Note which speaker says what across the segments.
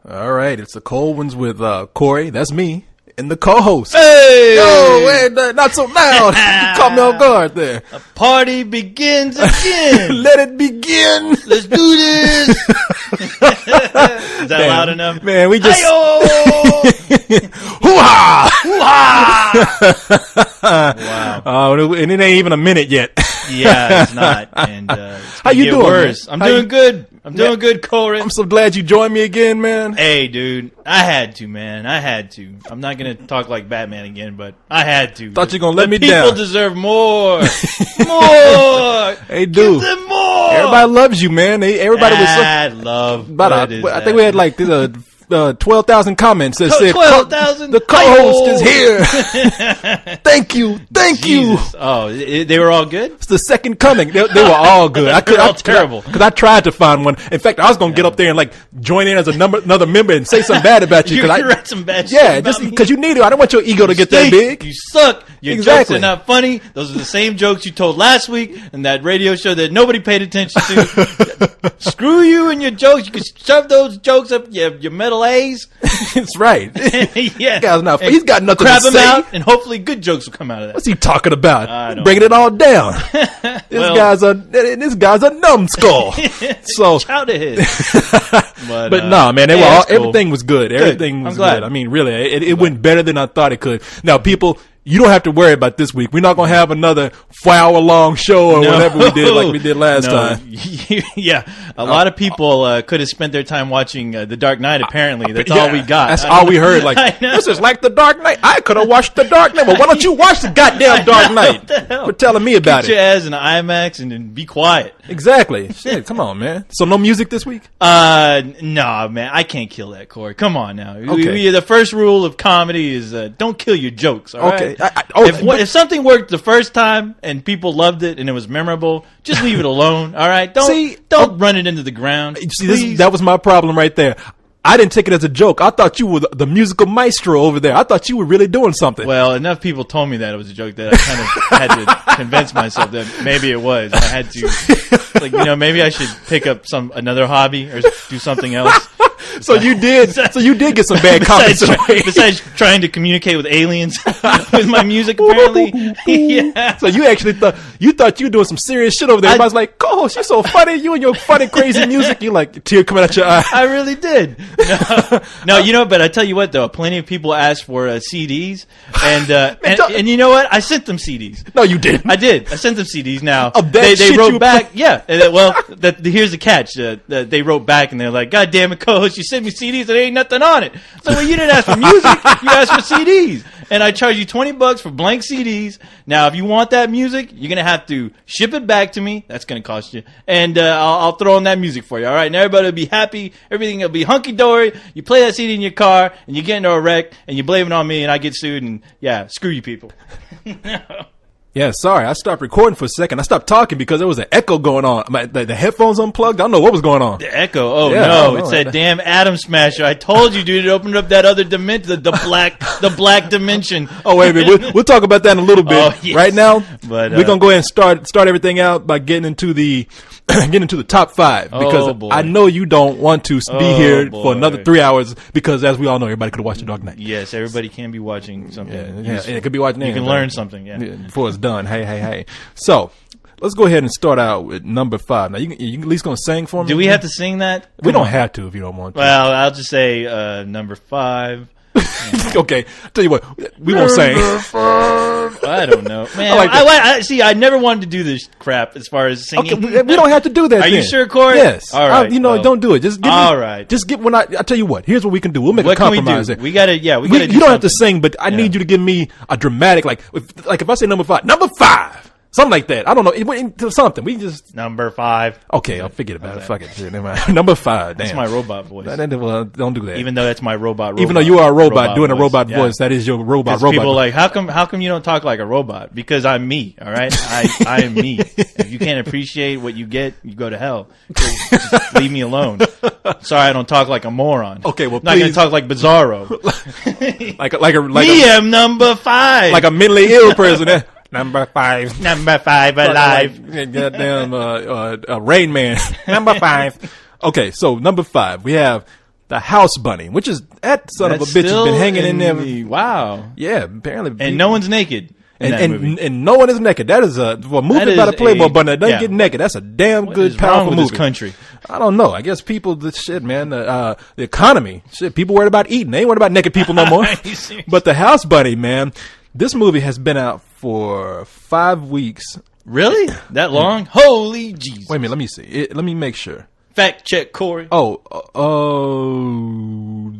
Speaker 1: All right, it's the Cold Ones with Corey. That's me. And the co-host.
Speaker 2: Hey!
Speaker 1: Yo, hey, not so loud. You caught me off guard there.
Speaker 2: A party begins again.
Speaker 1: Let it begin.
Speaker 2: Let's do this. Is that loud enough?
Speaker 1: Man, we just...
Speaker 2: Hoo-ha!
Speaker 1: Hoo-ha! Wow. And it ain't even a minute yet.
Speaker 2: Yeah, it's not. And
Speaker 1: how you doing,
Speaker 2: worse. I'm doing good. I'm doing good, Corey.
Speaker 1: I'm so glad you joined me again, man.
Speaker 2: Hey, dude. I had to, man. I had to. I'm not going to talk like Batman again, but I had to.
Speaker 1: Thought you were going to let me
Speaker 2: down. People deserve more. More.
Speaker 1: Hey, dude.
Speaker 2: Give them more.
Speaker 1: Everybody loves you, man. Everybody was so...
Speaker 2: I love...
Speaker 1: I think we had like 12,000 comments that said
Speaker 2: 12,000.
Speaker 1: The co-host is here. Thank you.
Speaker 2: Oh, they were all good?
Speaker 1: It's the second coming. They were all good.
Speaker 2: They were all terrible.
Speaker 1: Because I tried to find one. In fact, I was going to get up there and like join in as another member and say something bad about you.
Speaker 2: You write some bad shit
Speaker 1: yeah, just because you need it. I don't want your ego to get that big.
Speaker 2: You suck. Your jokes are not funny. Those are the same jokes you told last week in that radio show that nobody paid attention to. Screw you and your jokes. You can shove those jokes up your middle A's.
Speaker 1: That's right.
Speaker 2: Yeah.
Speaker 1: Guy's not. He's got nothing
Speaker 2: Crap
Speaker 1: to
Speaker 2: him
Speaker 1: say.
Speaker 2: out, and hopefully good jokks will come out of that.
Speaker 1: What's he talking about?
Speaker 2: I don't
Speaker 1: Bringing it all down.
Speaker 2: Well,
Speaker 1: This guy's a numbskull. So
Speaker 2: shout at his.
Speaker 1: But no, man,
Speaker 2: cool.
Speaker 1: everything was good. Everything was
Speaker 2: glad.
Speaker 1: good. I mean, really, it went better than I thought it could. Now, people, you don't have to worry about this week. We're not going to have another 4-hour-long show or whatever we did like we did last time.
Speaker 2: Yeah, a lot of people could have spent their time watching The Dark Knight, apparently. That's all we got.
Speaker 1: That's all we heard. Like, this is like The Dark Knight. I could have watched The Dark Knight. Well, why don't you watch the goddamn Dark Knight? For telling me about
Speaker 2: Get your ass in IMAX and be quiet.
Speaker 1: Exactly. Shit, come on, man. So no music this week?
Speaker 2: No, man. I can't kill that, Corey. Come on now.
Speaker 1: Okay.
Speaker 2: The first rule of comedy is don't kill your jokes, all right?
Speaker 1: Okay.
Speaker 2: If something worked the first time and people loved it and it was memorable, just leave it alone. All right, don't run it into the ground.
Speaker 1: See, that was my problem right there. I didn't take it as a joke. I thought you were the musical maestro over there. I thought you were really doing something.
Speaker 2: Well, enough people told me that it was a joke that I kind of had to convince myself that maybe it was. I had to, maybe I should pick up another hobby or do something else.
Speaker 1: So you did get some bad comments.
Speaker 2: Besides trying to communicate with aliens with my music, apparently. Yeah.
Speaker 1: So you actually thought you were doing some serious shit over there. Everybody's like, "Oh, she's so funny. You and your funny, crazy music." You like a tear coming out your eye.
Speaker 2: I really did. No, but I tell you what, though, plenty of people asked for CDs, and you know what? I sent them CDs.
Speaker 1: No, you didn't.
Speaker 2: I did. I sent them CDs. Now
Speaker 1: they
Speaker 2: wrote back. Yeah. Well, here's the catch. They wrote back and they're like, "God damn it, co-host, you sent me CDs and there ain't nothing on it." So you didn't ask for music, you asked for CDs, and I charge you $20 for blank CDs. Now, if you want that music, you're gonna have to ship it back to me. That's gonna cost you, and I'll throw in that music for you. All right, and everybody will be happy. Everything will be hunky dory. You play that CD in your car, and you get into a wreck, and you blame it on me, and I get sued, and yeah, screw you people.
Speaker 1: Yeah, sorry. I stopped recording for a second. I stopped talking because there was an echo going on. The headphones unplugged. I don't know what was going on.
Speaker 2: The echo? Oh, yeah, no. It's that damn Atom Smasher. I told you, dude. It opened up that other dimension, the black dimension.
Speaker 1: Oh, wait a minute. We'll talk about that in a little bit.
Speaker 2: Oh, yes.
Speaker 1: Right now,
Speaker 2: but,
Speaker 1: we're going to go ahead and start everything out by getting into the top 5 because I know you don't want to be here for another 3 hours because, as we all know, everybody could watch The Dark Knight.
Speaker 2: Yes, everybody can be watching something.
Speaker 1: Yeah, it could be watching.
Speaker 2: You can learn something. Yeah,
Speaker 1: before it's done. Hey. So let's go ahead and start out with number 5. Now, you at least gonna sing for me?
Speaker 2: Do we have to sing that?
Speaker 1: We don't have to if you don't want to.
Speaker 2: Well, I'll just say number 5.
Speaker 1: Okay, tell you what, we won't sing.
Speaker 2: I don't know, man. I see. I never wanted to do this crap as far as singing.
Speaker 1: Okay, we don't have to do that.
Speaker 2: Are you sure, Corey?
Speaker 1: Yes.
Speaker 2: All right.
Speaker 1: Don't do it. Just give
Speaker 2: all right.
Speaker 1: Just get when I tell you what. Here's what we can do. We'll make a compromise.
Speaker 2: We gotta. Yeah, we gotta.
Speaker 1: You don't have to sing, but I need you to give me a dramatic, if I say number 5, something like that. I don't know. It went into something. We just
Speaker 2: number 5.
Speaker 1: Okay, I'll forget about it. Fuck it. Shit, never mind. Number 5. Damn.
Speaker 2: That's my robot voice.
Speaker 1: Don't do that.
Speaker 2: Even though that's my robot.
Speaker 1: Even though you are a robot doing a robot voice, that is your robot.
Speaker 2: People are like, how come you don't talk like a robot? Because I'm me. All right, I am me. If you can't appreciate what you get, you go to hell. So just leave me alone. Sorry, I don't talk like a moron.
Speaker 1: Okay, well,
Speaker 2: I'm not gonna talk like Bizarro.
Speaker 1: Me
Speaker 2: am number 5.
Speaker 1: Like a mentally ill person. Number 5.
Speaker 2: Number 5 alive.
Speaker 1: Goddamn Rain Man. Number 5. Okay, so number 5, we have The House Bunny, which is that son of a bitch has been hanging in there.
Speaker 2: Wow.
Speaker 1: Yeah, apparently.
Speaker 2: And no one's naked.
Speaker 1: And no one is naked. That is a movie about a Playboy bunny that doesn't get naked. That's a damn good, powerful movie.
Speaker 2: This country?
Speaker 1: I don't know. I guess people, the economy, people worried about eating. They ain't worried about naked people no more. But The House Bunny, man, this movie has been out for 5 weeks.
Speaker 2: Really? That long? Holy Jesus!
Speaker 1: Wait a minute. Let me see. Let me make sure.
Speaker 2: Fact check, Corey.
Speaker 1: The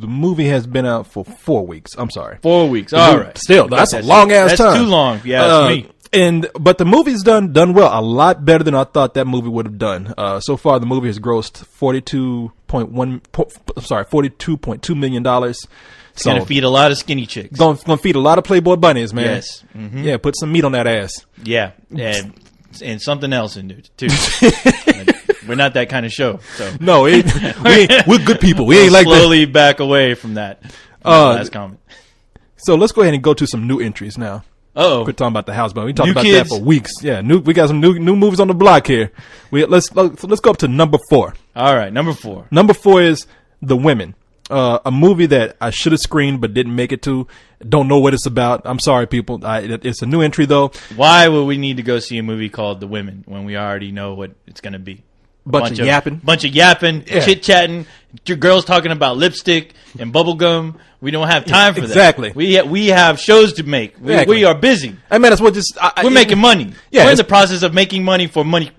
Speaker 1: movie has been out for 4 weeks. I'm sorry.
Speaker 2: 4 weeks. All right.
Speaker 1: Still, that's a long ass time.
Speaker 2: That's too long. Yeah, it's me.
Speaker 1: But the movie's done well, a lot better than I thought that movie would have done. So far, the movie has grossed $42.2 million.
Speaker 2: It's gonna feed a lot of skinny chicks.
Speaker 1: Gonna feed a lot of Playboy bunnies, man.
Speaker 2: Yes. Mm-hmm.
Speaker 1: Yeah, put some meat on that ass.
Speaker 2: Yeah, and something else in there too. We're not that kind of show. So
Speaker 1: no, we're good people. We ain't like that.
Speaker 2: Slowly back away from that. Last comment.
Speaker 1: So let's go ahead and go to some new entries now. Quit talking about The House Bunny. We talked about that for weeks. Yeah, we got some new movies on the block here. Let's go up to number 4.
Speaker 2: All right, number 4.
Speaker 1: Number 4 is The Women. A movie that I should have screened but didn't make it to. Don't know what it's about. I'm sorry, people. It's a new entry though.
Speaker 2: Why would we need to go see a movie called The Women when we already know what it's going to be?
Speaker 1: Bunch of yapping,
Speaker 2: yeah. Chit-chatting, girls talking about lipstick and bubble gum. We don't have time for that.
Speaker 1: Exactly.
Speaker 2: We have shows to make. We are busy.
Speaker 1: I mean, that's what
Speaker 2: we're making money. Yeah, we're in the process of making money for money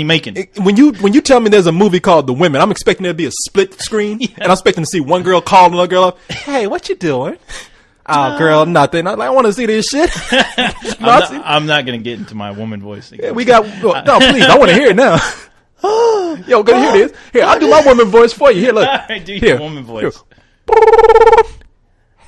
Speaker 2: making.
Speaker 1: When you tell me there's a movie called The Women, I'm expecting there to be a split screen, and I'm expecting to see one girl call another girl up. Hey, what you doing? Oh, girl, nothing. I want to see this shit.
Speaker 2: I'm not going to get into my woman voice again.
Speaker 1: We got no, please. I want to hear it now. Yo, go hear this. Here, I'll do my woman voice for you. Here, look.
Speaker 2: All right, do your woman voice.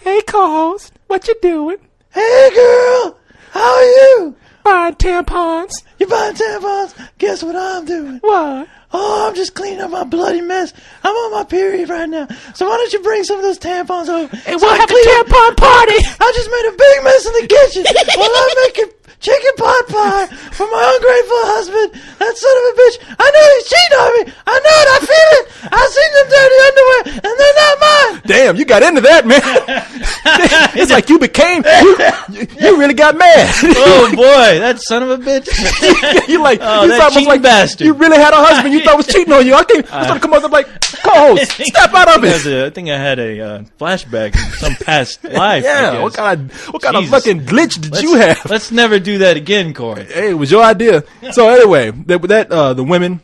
Speaker 1: Hey, co-host, what you doing?
Speaker 2: Hey, girl, how are you?
Speaker 1: Buying tampons.
Speaker 2: You buying tampons? Guess what I'm doing?
Speaker 1: What?
Speaker 2: Oh, I'm just cleaning up my bloody mess. I'm on my period right now. So why don't you bring some of those tampons over?
Speaker 1: And we'll have a tampon party.
Speaker 2: I just made a big mess in the kitchen while I'm making chicken pot pie for my ungrateful husband. That son of a bitch. I know he's cheating on me. I know it. I feel it. I seen them dirty underwear, and they're not mine.
Speaker 1: Damn, you got into that, man. It's like you became, you really got mad.
Speaker 2: Oh, boy. That son of a bitch.
Speaker 1: You like,
Speaker 2: oh, that cheating bastard.
Speaker 1: You really had a husband you thought was cheating on you. I started to come up like, co-host, step out of it.
Speaker 2: I think I had a flashback in some past life.
Speaker 1: Yeah, what kind of fucking glitch did you have?
Speaker 2: Let's never do that again, Corey.
Speaker 1: Hey, it was your idea. So anyway, The Women,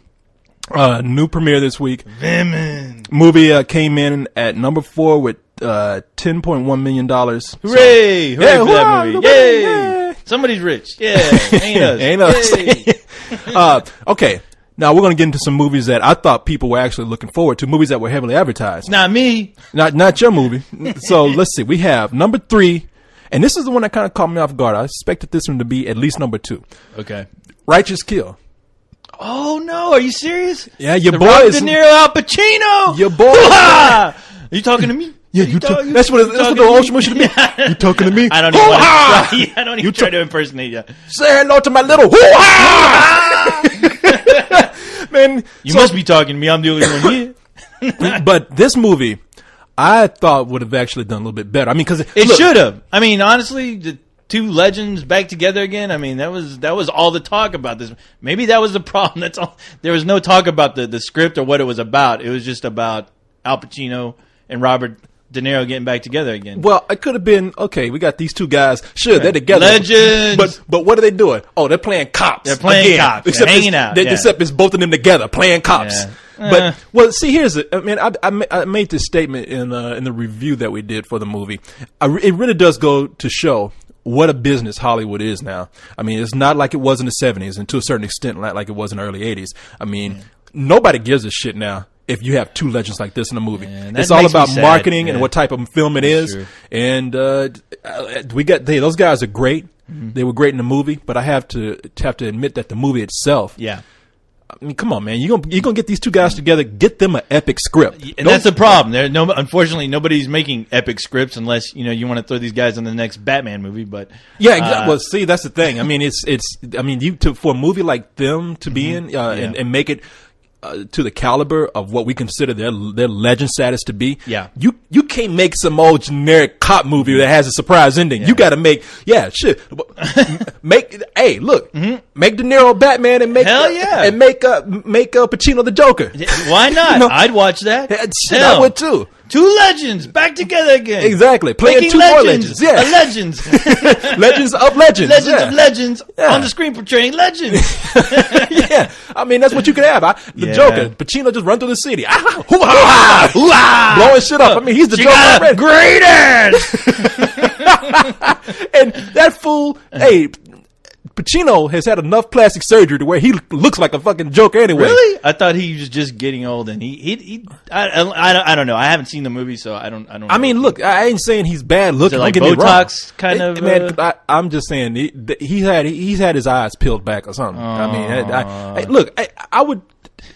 Speaker 1: new premiere this week.
Speaker 2: Women.
Speaker 1: Movie came in at number 4 with $10.1 million.
Speaker 2: Hooray! Hooray for that movie. Yay! Yeah. Somebody's rich. Yeah, ain't us.
Speaker 1: Ain't us. Okay. Now we're going to get into some movies that I thought people were actually looking forward to, movies that were heavily advertised.
Speaker 2: Not me.
Speaker 1: Not your movie. So let's see. We have number 3, and this is the one that kind of caught me off guard. I expected this one to be at least number 2.
Speaker 2: Okay.
Speaker 1: Righteous Kill.
Speaker 2: Oh no! Are you serious?
Speaker 1: Yeah, your boy
Speaker 2: Robert
Speaker 1: is
Speaker 2: De Niro, Al Pacino.
Speaker 1: Your boy.
Speaker 2: Are you talking to me?
Speaker 1: Yeah, that's what the old should be. You talking to me?
Speaker 2: I don't even want to. I don't even try to impersonate you.
Speaker 1: Say hello to my little hoo-ha! Man,
Speaker 2: you must be talking to me. I'm the only one here.
Speaker 1: But this movie, I thought would have actually done a little bit better. I mean, because
Speaker 2: it should have. I mean, honestly, the two legends back together again. I mean, that was all the talk about this. Maybe that was the problem. That's all. There was no talk about the script or what it was about. It was just about Al Pacino and Robert De Niro getting back together again.
Speaker 1: Well, it could have been, okay, we got these two guys. Sure, right. They're together.
Speaker 2: Legends.
Speaker 1: But what are they doing? Oh, they're playing cops.
Speaker 2: They're playing cops.
Speaker 1: Except
Speaker 2: they're hanging out.
Speaker 1: Except it's both of them together playing cops.
Speaker 2: Yeah.
Speaker 1: But well, see, here's it. I mean, I made this statement in the review that we did for the movie. It really does go to show what a business Hollywood is now. I mean, it's not like it was in the 70s, and to a certain extent, not like it was in the early 80s. I mean, nobody gives a shit now if you have two legends like this in a movie. It's all about marketing and what type of film it is. True. And those guys are great. Mm-hmm. They were great in the movie, but I have to admit that the movie itself.
Speaker 2: Yeah.
Speaker 1: I mean, come on, man. You're gonna get these two guys together. Get them an epic script,
Speaker 2: and that's the problem. Unfortunately, nobody's making epic scripts unless you want to throw these guys in the next Batman movie. But
Speaker 1: yeah, exactly. Well, see, that's the thing. I mean, for a movie like them to be in and make it. to the caliber of what we consider their legend status to be.
Speaker 2: Yeah.
Speaker 1: You can't make some old generic cop movie that has a surprise ending.
Speaker 2: Yeah.
Speaker 1: You got to make make make De Niro Batman and make
Speaker 2: Hell yeah.
Speaker 1: and make Pacino the Joker.
Speaker 2: Why not?
Speaker 1: You know,
Speaker 2: I'd watch that.
Speaker 1: Shit, I would too.
Speaker 2: Two legends back together again.
Speaker 1: Exactly. Playing
Speaker 2: Making
Speaker 1: two more legends. Yeah.
Speaker 2: Legends.
Speaker 1: Legends of legends.
Speaker 2: Legends
Speaker 1: Yeah.
Speaker 2: of legends
Speaker 1: Yeah.
Speaker 2: on the screen portraying legends.
Speaker 1: Yeah. I mean, that's what you could have. The
Speaker 2: Yeah.
Speaker 1: Joker, Pacino just run through the city. Hoo-ha, hoo-ha, blowing shit up. I mean, he's the
Speaker 2: She
Speaker 1: Joker
Speaker 2: got a
Speaker 1: already.
Speaker 2: great ass.
Speaker 1: And that fool, hey, Pacino has had enough plastic surgery to where he looks like a fucking Joker anyway.
Speaker 2: Really? I thought he was just getting old, and I don't know. I haven't seen the movie, so I don't.
Speaker 1: I mean, look, I ain't saying he's bad looking.
Speaker 2: Is it like
Speaker 1: don't get me
Speaker 2: Botox
Speaker 1: wrong.
Speaker 2: kind of,
Speaker 1: Man, I'm just saying he's had his eyes peeled back or something. I mean, look, I would.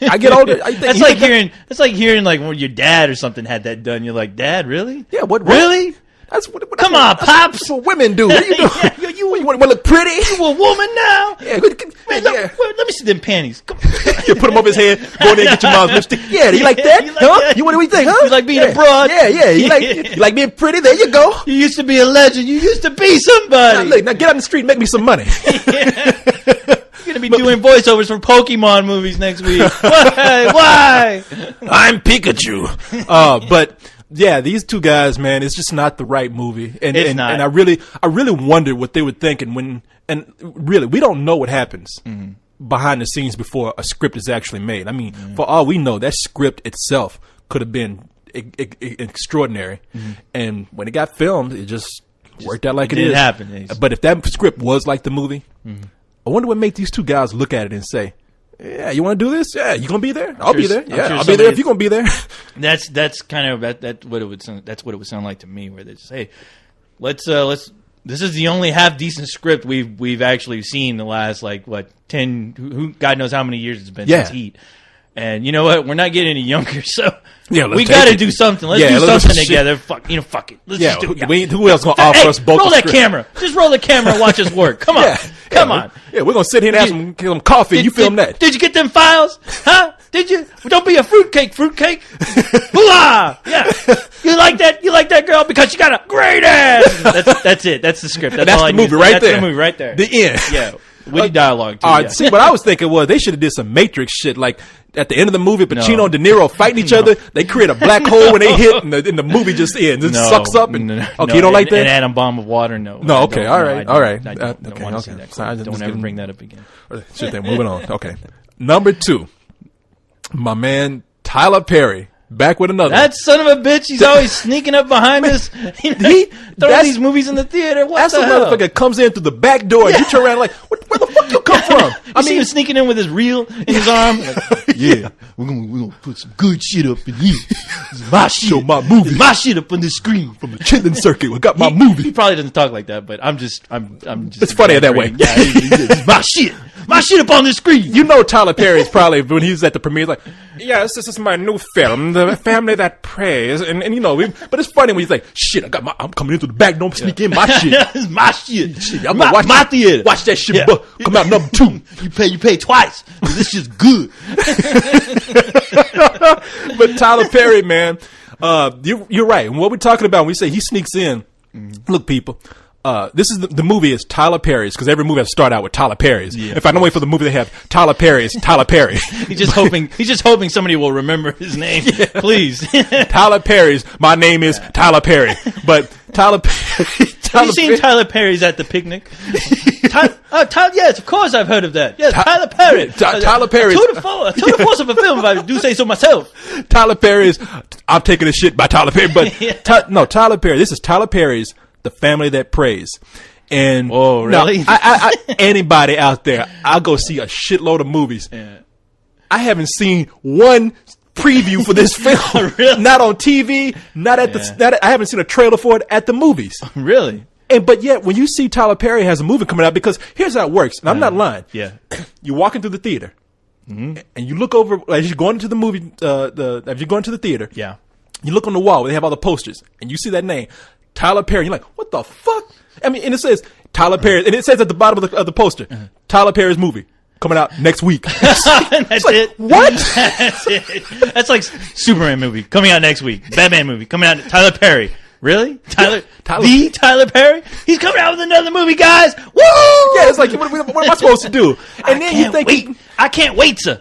Speaker 1: I get older. I think
Speaker 2: That's like hearing like when your dad or something had that done. You're like, Dad, really?
Speaker 1: Yeah. What?
Speaker 2: Really?
Speaker 1: That's what.
Speaker 2: Come on,
Speaker 1: that's
Speaker 2: pops.
Speaker 1: what women do. What are you doing?
Speaker 2: Yeah,
Speaker 1: you want to look pretty?
Speaker 2: You a woman now?
Speaker 1: Yeah.
Speaker 2: Man, let me see them panties. Come
Speaker 1: You put them up his head. Go in there and get your mom's lipstick. Yeah. You like that?
Speaker 2: You like
Speaker 1: huh?
Speaker 2: that?
Speaker 1: You what do we think? Huh?
Speaker 2: You like being
Speaker 1: yeah.
Speaker 2: a broad?
Speaker 1: Yeah. You like being pretty? There you go.
Speaker 2: You used to be a legend. You used to be somebody.
Speaker 1: Now, look, now get out in the street and make me some money.
Speaker 2: You're gonna be doing voiceovers for Pokemon movies next week. Why?
Speaker 1: I'm Pikachu. But yeah, these two guys, man, it's just not the right movie. And
Speaker 2: not.
Speaker 1: And I really wondered what they were thinking and really, we don't know what happens behind the scenes before a script is actually made. I mean, for all we know, that script itself could have been extraordinary. And when it got filmed, it just worked out like it
Speaker 2: didn't
Speaker 1: is.
Speaker 2: happen.
Speaker 1: But if that script was like the movie, I wonder what made these two guys look at it and say, yeah, you want to do this? Yeah, you gonna be there? I'll be there. Yeah,
Speaker 2: sure
Speaker 1: I'll be there if you're gonna be there.
Speaker 2: That's kind of that's what it would sound. That's what it would sound like to me. Where they just, hey, let's. This is the only half decent script we've actually seen the last 10. Who God knows how many years it's been since Heat. And you know what? We're not getting any younger, so we got to do something. Let's do something together. Fuck it. Let's just do it.
Speaker 1: Who else gonna offer us both?
Speaker 2: Roll
Speaker 1: the
Speaker 2: that
Speaker 1: script?
Speaker 2: camera. Just roll the camera and watch us work. Come on. Come on.
Speaker 1: Yeah, we're gonna sit here and have some coffee. You film that?
Speaker 2: Did you get them files? Huh? Did you? Don't be a fruitcake. Hoo-ah! Yeah. You like that? You like that girl because she got a great ass. That's it. That's the script. That's all
Speaker 1: the
Speaker 2: I
Speaker 1: movie
Speaker 2: need.
Speaker 1: right
Speaker 2: That's
Speaker 1: there.
Speaker 2: the movie right there.
Speaker 1: The end.
Speaker 2: Yeah. Witty dialogue too.
Speaker 1: All right. See, what I was thinking was they should have did some Matrix shit. Like at the end of the movie, Pacino and De Niro fighting each other. They create a black hole when they hit, and the movie just ends. It sucks up. And, okay, you don't like that?
Speaker 2: An atom bomb of water? No.
Speaker 1: No. Okay. All right.
Speaker 2: I don't want to see that. Don't ever bring that up again.
Speaker 1: Shit. Then moving on. Okay. Number 2, my man Tyler Perry. Back with another.
Speaker 2: That son of a bitch, he's always sneaking up behind us. He throwing these movies in the theater. What
Speaker 1: that's
Speaker 2: the hell?
Speaker 1: motherfucker comes in through the back door and you turn around like, where the fuck you come from?
Speaker 2: I mean, him sneaking in with his reel in his arm.
Speaker 3: Yeah, we're gonna put some good shit up in here. This is my shit.
Speaker 1: Show my movie.
Speaker 3: It's my shit up on the screen.
Speaker 1: From the Chitlin Circuit. We got my
Speaker 2: He
Speaker 1: movie.
Speaker 2: probably doesn't talk like that, but I'm just.
Speaker 1: It's funnier that way.
Speaker 2: Yeah,
Speaker 3: It's my shit. My shit up on the screen.
Speaker 1: You know Tyler Perry's probably, when he was at the premiere, like, yes, this is my new film, The Family That Prays. And you know, but it's funny when he's like, shit, I'm coming in through the back, don't sneak in my shit.
Speaker 3: It's my shit.
Speaker 1: I'm gonna watch
Speaker 3: my theater.
Speaker 1: Watch that shit
Speaker 3: Yeah.
Speaker 1: come out number 2.
Speaker 3: You pay twice. This shit's good.
Speaker 1: But Tyler Perry, man, you're right. And what we're talking about when we say he sneaks in, look, people, this is the movie is Tyler Perry's, because every movie has to start out with Tyler Perry's.
Speaker 2: Yeah,
Speaker 1: if I don't wait for the movie, they have Tyler Perry's, Tyler Perry.
Speaker 2: He's just hoping somebody will remember his name. Please.
Speaker 1: Tyler Perry's. My name is Tyler Perry. But Tyler Perry.
Speaker 2: Have you seen Tyler Perry's at the picnic? Yes, of course I've heard of that. Yes, Tyler Perry.
Speaker 1: Tyler Perry's.
Speaker 2: A tour de force of a film, if I do say so myself.
Speaker 1: Tyler Perry's. I'm taking a shit by Tyler Perry. But no, Tyler Perry. This is Tyler Perry's The Family That Prays. And
Speaker 2: oh, really?
Speaker 1: No, anybody out there, I'll go see a shitload of movies. Yeah. I haven't seen one preview for this film.
Speaker 2: Really?
Speaker 1: Not on TV. Not at I haven't seen a trailer for it at the movies.
Speaker 2: Really?
Speaker 1: But yet, when you see Tyler Perry has a movie coming out, because here's how it works, and I'm not lying.
Speaker 2: Yeah.
Speaker 1: You're walking through the theater, and you look over as you're going into the movie. As you're going to the theater,
Speaker 2: yeah,
Speaker 1: you look on the wall where they have all the posters, and you see that name, Tyler Perry. You're like, what the fuck? I mean, and it says Tyler Perry, and it says at the bottom of the poster, Tyler Perry's movie coming out next week.
Speaker 2: That's
Speaker 1: like,
Speaker 2: it.
Speaker 1: what?
Speaker 2: That's it. That's like Superman movie coming out next week. Batman movie coming out. Tyler Perry. Really? Tyler Perry? He's coming out with another movie, guys. Woo!
Speaker 1: Yeah, it's like, what am I supposed to do? And then you think,
Speaker 2: I can't wait, sir.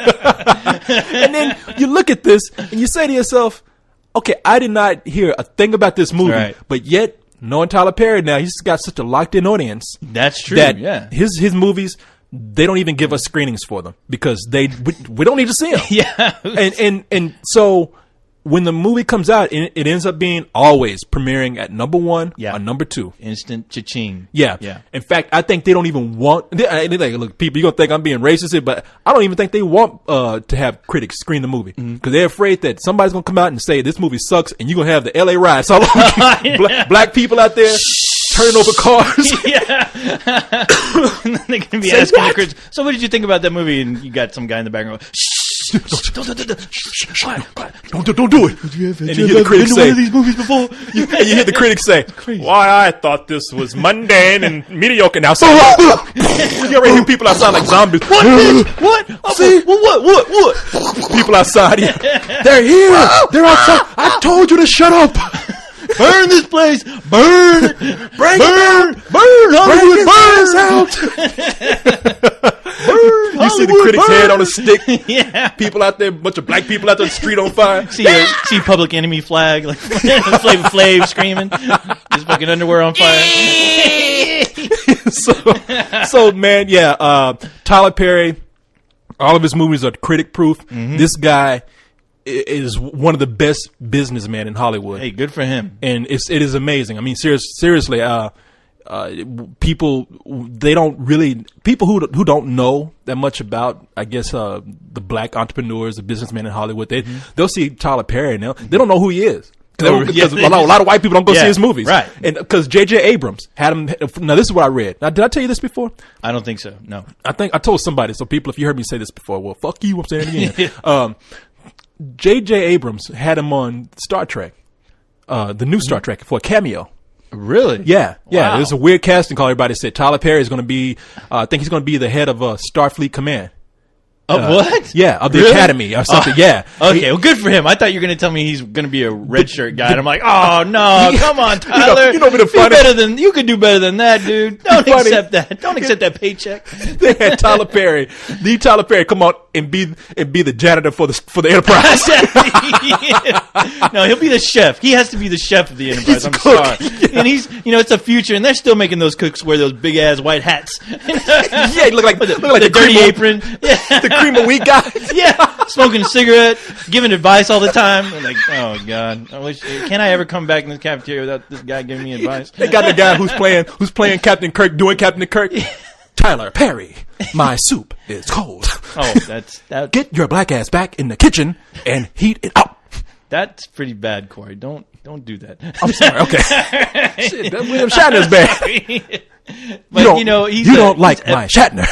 Speaker 1: and then you look at this and you say to yourself, okay, I did not hear a thing about this movie,
Speaker 2: Right.
Speaker 1: but yet, knowing Tyler Perry now, he's got such a locked-in audience.
Speaker 2: That's true.
Speaker 1: That
Speaker 2: yeah.
Speaker 1: his movies, they don't even give us screenings for them because we don't need to see them.
Speaker 2: Yeah.
Speaker 1: And so when the movie comes out, it ends up being always premiering at number 1
Speaker 2: Yeah.
Speaker 1: or number 2.
Speaker 2: Instant cha-ching.
Speaker 1: Yeah.
Speaker 2: Yeah.
Speaker 1: In fact, I think they don't even want. They're like, look, people, you're gonna think I'm being racist here, but I don't even think they want to have critics screen the movie because they're afraid that somebody's gonna come out and say this movie sucks, and you're gonna have the LA riots all over. Black people out there turning over cars.
Speaker 2: Yeah. And then they're going to be
Speaker 1: Say
Speaker 2: asking
Speaker 1: what?
Speaker 2: the critics, so what did you think about that movie? And you got some guy in the background going, shh. Don't
Speaker 1: Don't do it. And you hear the critics say,
Speaker 3: one of these movies before?
Speaker 1: and you hear the critics say, "Why I thought this was mundane and mediocre." Now, so you already hear people outside like zombies.
Speaker 2: What, bitch? What?
Speaker 1: See?
Speaker 2: What?
Speaker 1: People outside, they're here. They're outside. I told you to shut up.
Speaker 2: Burn this place. Burn.
Speaker 1: Burn
Speaker 2: Hollywood.
Speaker 1: out. You see the critic's head on a stick.
Speaker 2: Yeah.
Speaker 1: People out there, bunch of black people out there, the street on fire.
Speaker 2: See Public Enemy flag, like Flavor Flav screaming, his fucking underwear on fire.
Speaker 1: so man, yeah. Tyler Perry, all of his movies are critic proof. This guy is one of the best businessmen in Hollywood.
Speaker 2: Hey, good for him.
Speaker 1: And it is amazing. I mean, seriously, people who don't know that much about, I guess, the black entrepreneurs, the businessmen in Hollywood, they'll see Tyler Perry and they don't know who he is. Because a lot of white people don't go see his movies.
Speaker 2: Right.
Speaker 1: And because J.J. Abrams had him. Now, this is what I read. Now, did I tell you this before?
Speaker 2: I don't think so. No.
Speaker 1: I think I told somebody. So people, if you heard me say this before, well, fuck you. I'm saying it again. J.J. Abrams had him on Star Trek, the new Star Trek, for a cameo.
Speaker 2: Really?
Speaker 1: Yeah.
Speaker 2: Wow.
Speaker 1: It was a weird casting call. Everybody said Tyler Perry is going to be, I think he's going to be the head of Starfleet Command.
Speaker 2: What?
Speaker 1: Yeah, of the
Speaker 2: Really?
Speaker 1: Academy or something. Yeah.
Speaker 2: Okay, well, good for him. I thought you were going to tell me he's going to be a red shirt guy. And I'm like, oh, no, come on, Tyler.
Speaker 1: You know the funny-
Speaker 2: You could do better than that, dude. Don't
Speaker 1: funny-
Speaker 2: accept that. Don't accept that paycheck.
Speaker 1: They had Tyler Perry, come out and be the janitor for the Enterprise.
Speaker 2: No, he'll be the chef. He has to be the chef of the Enterprise. I'm sorry.
Speaker 1: Yeah.
Speaker 2: And it's the future, and they're still making those cooks wear those big ass white hats.
Speaker 1: Yeah, he look like
Speaker 2: the
Speaker 1: the
Speaker 2: dirty
Speaker 1: cream
Speaker 2: apron. Yeah.
Speaker 1: the cream of wheat guy.
Speaker 2: Yeah, smoking a cigarette, giving advice all the time. I'm like, oh god, can I ever come back in this cafeteria without this guy giving me advice?
Speaker 1: They got the guy who's playing Captain Kirk, doing Captain Kirk. Tyler Perry, my soup is cold.
Speaker 2: Oh, that.
Speaker 1: Get your black ass back in the kitchen and heat it up.
Speaker 2: That's pretty bad, Corey. Don't do that.
Speaker 1: I'm sorry. Okay. Shit, that William Shatner's bad.
Speaker 2: But
Speaker 1: you
Speaker 2: he's
Speaker 1: don't like my Shatner.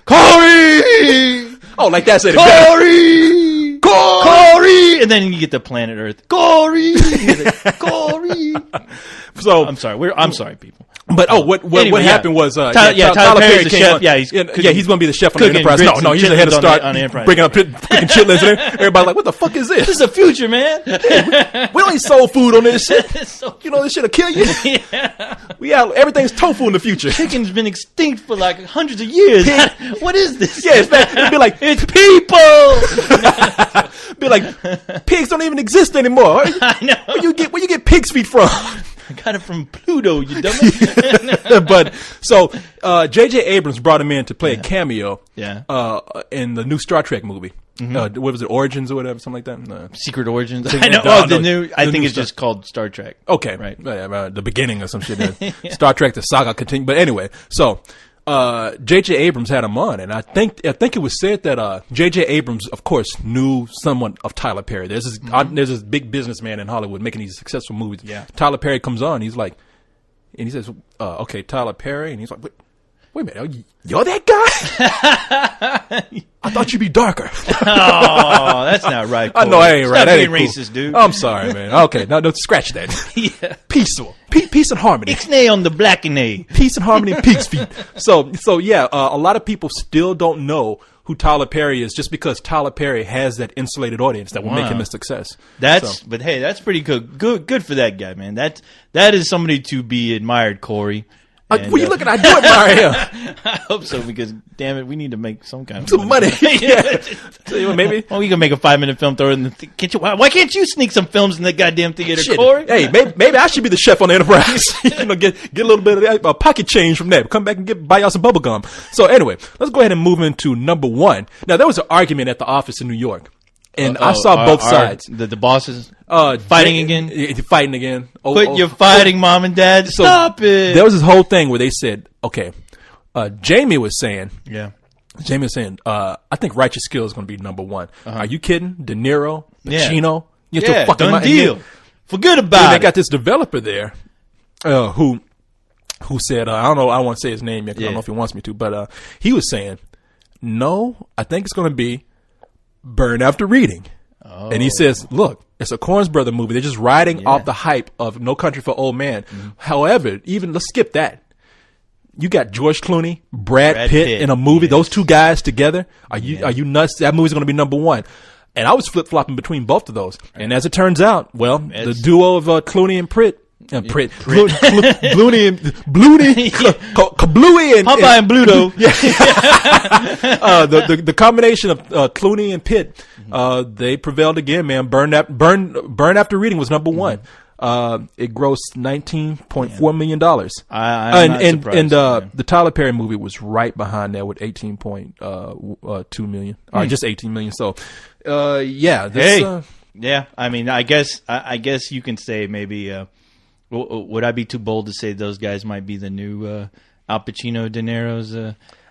Speaker 2: Corey.
Speaker 1: Oh, like that said it.
Speaker 2: Corey, and then you get the planet Earth. Corey.
Speaker 1: So
Speaker 2: I'm sorry. I'm sorry, people.
Speaker 1: But what
Speaker 2: Anyway,
Speaker 1: happened was
Speaker 2: Tyler
Speaker 1: Tyler
Speaker 2: Perry's the
Speaker 1: came
Speaker 2: chef.
Speaker 1: on.
Speaker 2: Yeah, he's
Speaker 1: he's
Speaker 2: cooking-
Speaker 1: going to be the chef on the
Speaker 2: cooking
Speaker 1: Enterprise.
Speaker 2: grits
Speaker 1: No,
Speaker 2: and
Speaker 1: he's the head of
Speaker 2: chitlins
Speaker 1: Star
Speaker 2: on the Enterprise.
Speaker 1: bringing up cooking chitlins in there. Everybody like, what the fuck is
Speaker 2: This
Speaker 1: this?
Speaker 2: is the future, man.
Speaker 1: We don't eat soul food on this shit.
Speaker 2: So-
Speaker 1: You know this shit'll kill you.
Speaker 2: Yeah.
Speaker 1: Everything's tofu in the future.
Speaker 2: Chicken's been extinct for like hundreds of years. What is this?
Speaker 1: Yeah, it'd be like
Speaker 2: It's people.
Speaker 1: be like pigs don't even exist anymore.
Speaker 2: I know.
Speaker 1: Where you get pig's feet from?
Speaker 2: I got it from Pluto, you dumbass.
Speaker 1: But so J.J. Abrams brought him in to play a cameo.
Speaker 2: Yeah.
Speaker 1: In the new Star Trek movie. What was it, Origins or whatever, something like that? No.
Speaker 2: Secret Origins. I know.
Speaker 1: No,
Speaker 2: the
Speaker 1: no,
Speaker 2: new. I
Speaker 1: the
Speaker 2: think
Speaker 1: new
Speaker 2: it's just called Star Trek.
Speaker 1: Okay,
Speaker 2: Right.
Speaker 1: The beginning or some shit. Star Trek: The Saga continue. But anyway, so J.J. Abrams had him on, and I think it was said that J.J. Abrams, of course, knew someone of Tyler Perry. There's this big businessman in Hollywood making these successful movies.
Speaker 2: Yeah.
Speaker 1: Tyler Perry comes on, he's like, and he says, "Okay, Tyler Perry," and he's like, "What? Wait a minute, you're that guy? I thought you'd be darker.
Speaker 2: Oh, that's not right.
Speaker 1: I know I ain't
Speaker 2: Stop
Speaker 1: right. That
Speaker 2: being
Speaker 1: ain't
Speaker 2: racist,
Speaker 1: cool.
Speaker 2: dude.
Speaker 1: I'm sorry, man. Okay, no, scratch that.
Speaker 2: Yeah.
Speaker 1: Peaceful, peace and harmony.
Speaker 2: Ixnay on the black and a.
Speaker 1: Peace and harmony and pig's feet. So yeah, a lot of people still don't know who Tyler Perry is just because Tyler Perry has that insulated audience that will make him a success.
Speaker 2: But hey, that's pretty good. Good for that guy, man. That is somebody to be admired, Corey. And,
Speaker 1: what are you looking at? I do admire him.
Speaker 2: I hope so, because damn it, we need to make some kind of
Speaker 1: Some money. Yeah. So, you know, maybe.
Speaker 2: Well, we can make a 5-minute film. Throw it in the. Why can't you sneak some films in the goddamn theater,
Speaker 1: Shit.
Speaker 2: Corey?
Speaker 1: Hey, maybe I should be the chef on the Enterprise. You know, get a little bit of that pocket change from that. Come back and buy y'all some bubble gum. So anyway, let's go ahead and move into number one. Now there was an argument at the office in New York, and I saw both sides.
Speaker 2: The bosses fighting again.
Speaker 1: Fighting again.
Speaker 2: Quit your fighting, mom and dad.
Speaker 1: So
Speaker 2: Stop it.
Speaker 1: There was this whole thing where they said, okay, Jamie was saying, I think Righteous Skill is going to be number one. Are you kidding? De Niro, Pacino,
Speaker 2: yeah, done deal. Forget about
Speaker 1: it.
Speaker 2: They
Speaker 1: got this developer there, who said, I don't know, I don't want to say his name yet, 'cause I don't know if he wants me to, but he was saying, no, I think it's going to be Burn After Reading. Oh. And he says, look, it's a Coens Brother movie. They're just riding off the hype of No Country for Old Men. Mm-hmm. However, let's skip that. You got George Clooney, Brad Pitt in a movie. Yes. Those two guys together. Are you nuts? That movie's going to be number one. And I was flip-flopping between both of those. And as it turns out, well, the duo of Clooney and Pitt. Bluey and
Speaker 2: Popeye and Bluto.
Speaker 1: The combination of Clooney and Pitt, they prevailed again, man. Burn After Reading was number one. It grossed $19.4 million.
Speaker 2: I'm not surprised.
Speaker 1: The Tyler Perry movie was right behind that with 18.2 million, or just 18 million. So,
Speaker 2: yeah. I mean, I guess you can say maybe. Would I be too bold to say those guys might be the new Al Pacino, De Niro's?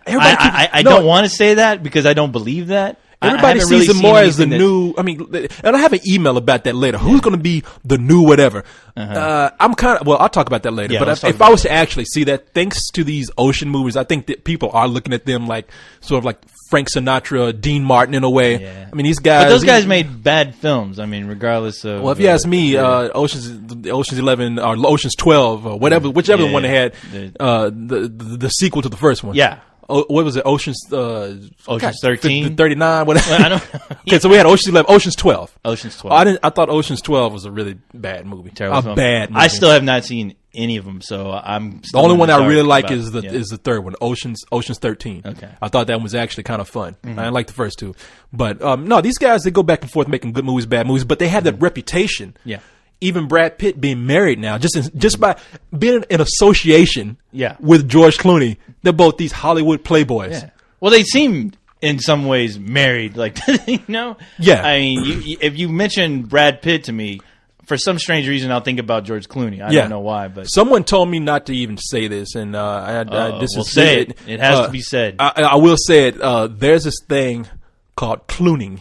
Speaker 2: I don't want to say that because I don't believe that.
Speaker 1: Everybody sees them more as the new. I mean, and I have an email about that later. Who's going to be the new whatever? I'm kind of. Well, I'll talk about that later. Yeah, but if I was to actually see that, thanks to these ocean movies, I think that people are looking at them like sort of like Frank Sinatra, Dean Martin in a way. Yeah. I mean, these guys.
Speaker 2: But those guys made bad films. I mean, regardless of.
Speaker 1: Well, if you ask me, Ocean's 11 or Ocean's 12 or whatever, whichever one they had, the sequel to the first one.
Speaker 2: Yeah.
Speaker 1: What was it? Ocean's
Speaker 2: 13,
Speaker 1: 39, whatever.
Speaker 2: Well, I don't.
Speaker 1: Okay, so we had Ocean's 11, Ocean's 12.
Speaker 2: Ocean's 12.
Speaker 1: I thought Ocean's 12 was a really bad movie.
Speaker 2: Terrible
Speaker 1: bad movie.
Speaker 2: I still have not seen any of them, so I'm.
Speaker 1: The only one I really like is the third one, Ocean's 13.
Speaker 2: Okay.
Speaker 1: I thought that one was actually kind of fun. Mm-hmm. I didn't like the first two, but no, these guys, they go back and forth making good movies, bad movies, but they have that reputation.
Speaker 2: Yeah.
Speaker 1: Even Brad Pitt being married now, just by being in association
Speaker 2: Yeah.
Speaker 1: with George Clooney, they're both these Hollywood playboys.
Speaker 2: Yeah. Well, they seem in some ways married, like you know.
Speaker 1: Yeah.
Speaker 2: I mean, if you mention Brad Pitt to me, for some strange reason, I'll think about George Clooney. I don't know why, but
Speaker 1: someone told me not to even say this, and
Speaker 2: say it. It has to be said.
Speaker 1: I will say it. There's this thing called clooning,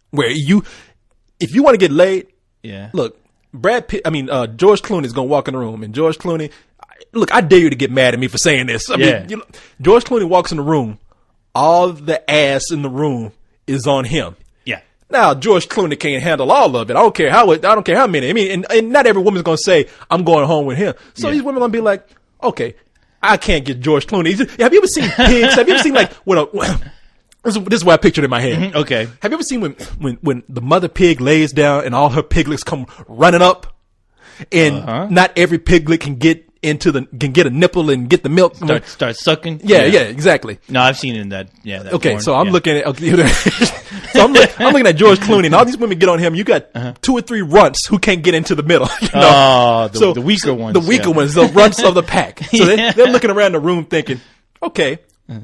Speaker 1: where if you want to get laid, look. Brad Pitt, George Clooney is going to walk in the room, and George Clooney, look, I dare you to get mad at me for saying this. I mean, George Clooney walks in the room, all the ass in the room is on him.
Speaker 2: Yeah.
Speaker 1: Now, George Clooney can't handle all of it. I don't care how many. I mean, and not every woman's going to say, I'm going home with him. So these women are going to be like, okay, I can't get George Clooney. Have you ever seen pigs? Have you ever seen like, this is what I pictured in my head.
Speaker 2: Mm-hmm. Okay.
Speaker 1: Have you ever seen when the mother pig lays down and all her piglets come running up, and not every piglet can get a nipple and get the milk.
Speaker 2: Start sucking.
Speaker 1: Yeah, exactly.
Speaker 2: No, I've seen it in that. Yeah. That
Speaker 1: okay,
Speaker 2: porn.
Speaker 1: so I'm looking at. I'm looking at George Clooney, and all these women get on him. You got 2 or 3 runts who can't get into the middle. You know?
Speaker 2: The weaker ones.
Speaker 1: The weaker ones, the runts of the pack. So they're looking around the room thinking, okay.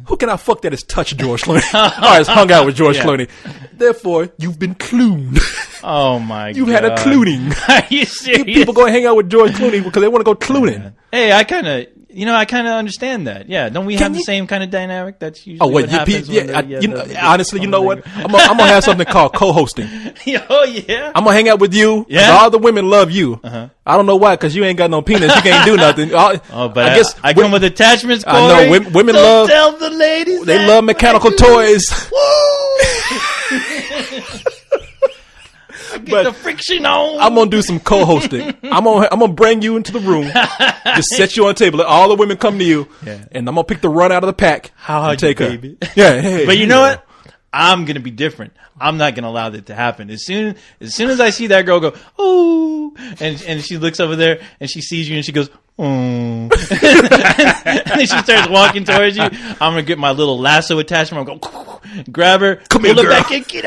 Speaker 1: Who can I fuck that has touched George Clooney? Or has hung out with George Clooney? Therefore, you've been clooned.
Speaker 2: Oh my god!
Speaker 1: You've had a clooning.
Speaker 2: Are you serious?
Speaker 1: People go and hang out with George Clooney because they want to go clooning.
Speaker 2: Hey, I kind of I kind of understand that. Yeah, don't we have the same kind of dynamic? That's usually
Speaker 1: Oh wait,
Speaker 2: what happens.
Speaker 1: honestly, you know what? I'm gonna have something called co-hosting.
Speaker 2: Oh yeah.
Speaker 1: I'm gonna hang out with you.
Speaker 2: Yeah?
Speaker 1: All the women love you. I don't know why, because you ain't got no penis. You can't do nothing.
Speaker 2: Oh, but I guess I come with attachments. Corey.
Speaker 1: I know women
Speaker 2: Don't
Speaker 1: love.
Speaker 2: Tell the ladies
Speaker 1: They love mechanical toys.
Speaker 2: Get the friction on.
Speaker 1: I'm gonna do some co-hosting. I'm gonna bring you into the room, just set you on a table, let all the women come to you, and I'm gonna pick the run out of the pack.
Speaker 2: How
Speaker 1: and take her.
Speaker 2: baby?
Speaker 1: Yeah, hey,
Speaker 2: but you know what? I'm gonna be different. I'm not gonna allow that to happen. As soon as I see that girl go, oh, and she looks over there and she sees you and she goes, oh, and then she starts walking towards you. I'm gonna get my little lasso attachment. I'm gonna go grab her,
Speaker 1: Come
Speaker 2: pull
Speaker 1: here,
Speaker 2: her
Speaker 1: girl.
Speaker 2: back in, get